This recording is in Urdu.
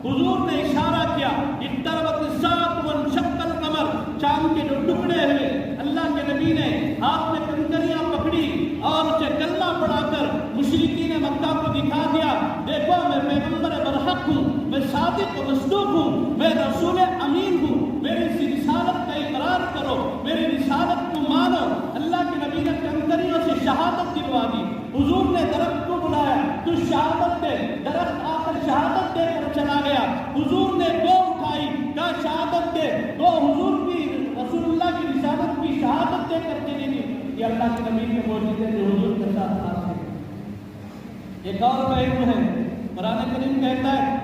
حضور نے اشارہ کیا اقتربت الساعۃ وانشق القمر، چاند کے جو ٹکڑے ہوئے، اللہ کے نبی نے ہاتھ میں کنکریاں پکڑی اور اسے کلمہ پڑھا کر مشرکین مکہ کو دکھا دیا، دیکھو میں پیغمبر برحق ہوں، میں صادق و مصدوق ہوں، میں رسول امین ہوں، میری اس رسالت کا اقرار کرو، میری رسالت کو مانو۔ اللہ کے نبی نے کنکریوں سے شہادت دلوا دی۔ حضور نے درخت کو بلایا، تو شہادت دے، درخت آ کر شہادت دے کر چلا گیا۔ حضور نے گو اٹھائی، کہا شہادت دے، گو حضور کی رسول اللہ کی رسالت کی شہادت دے کر چلی گئی۔ یہ اللہ کے نبی کے معجزے جو حضور کے ساتھ ہیں۔ ایک اور پہلو ہے، قرآن کریم کہتا ہے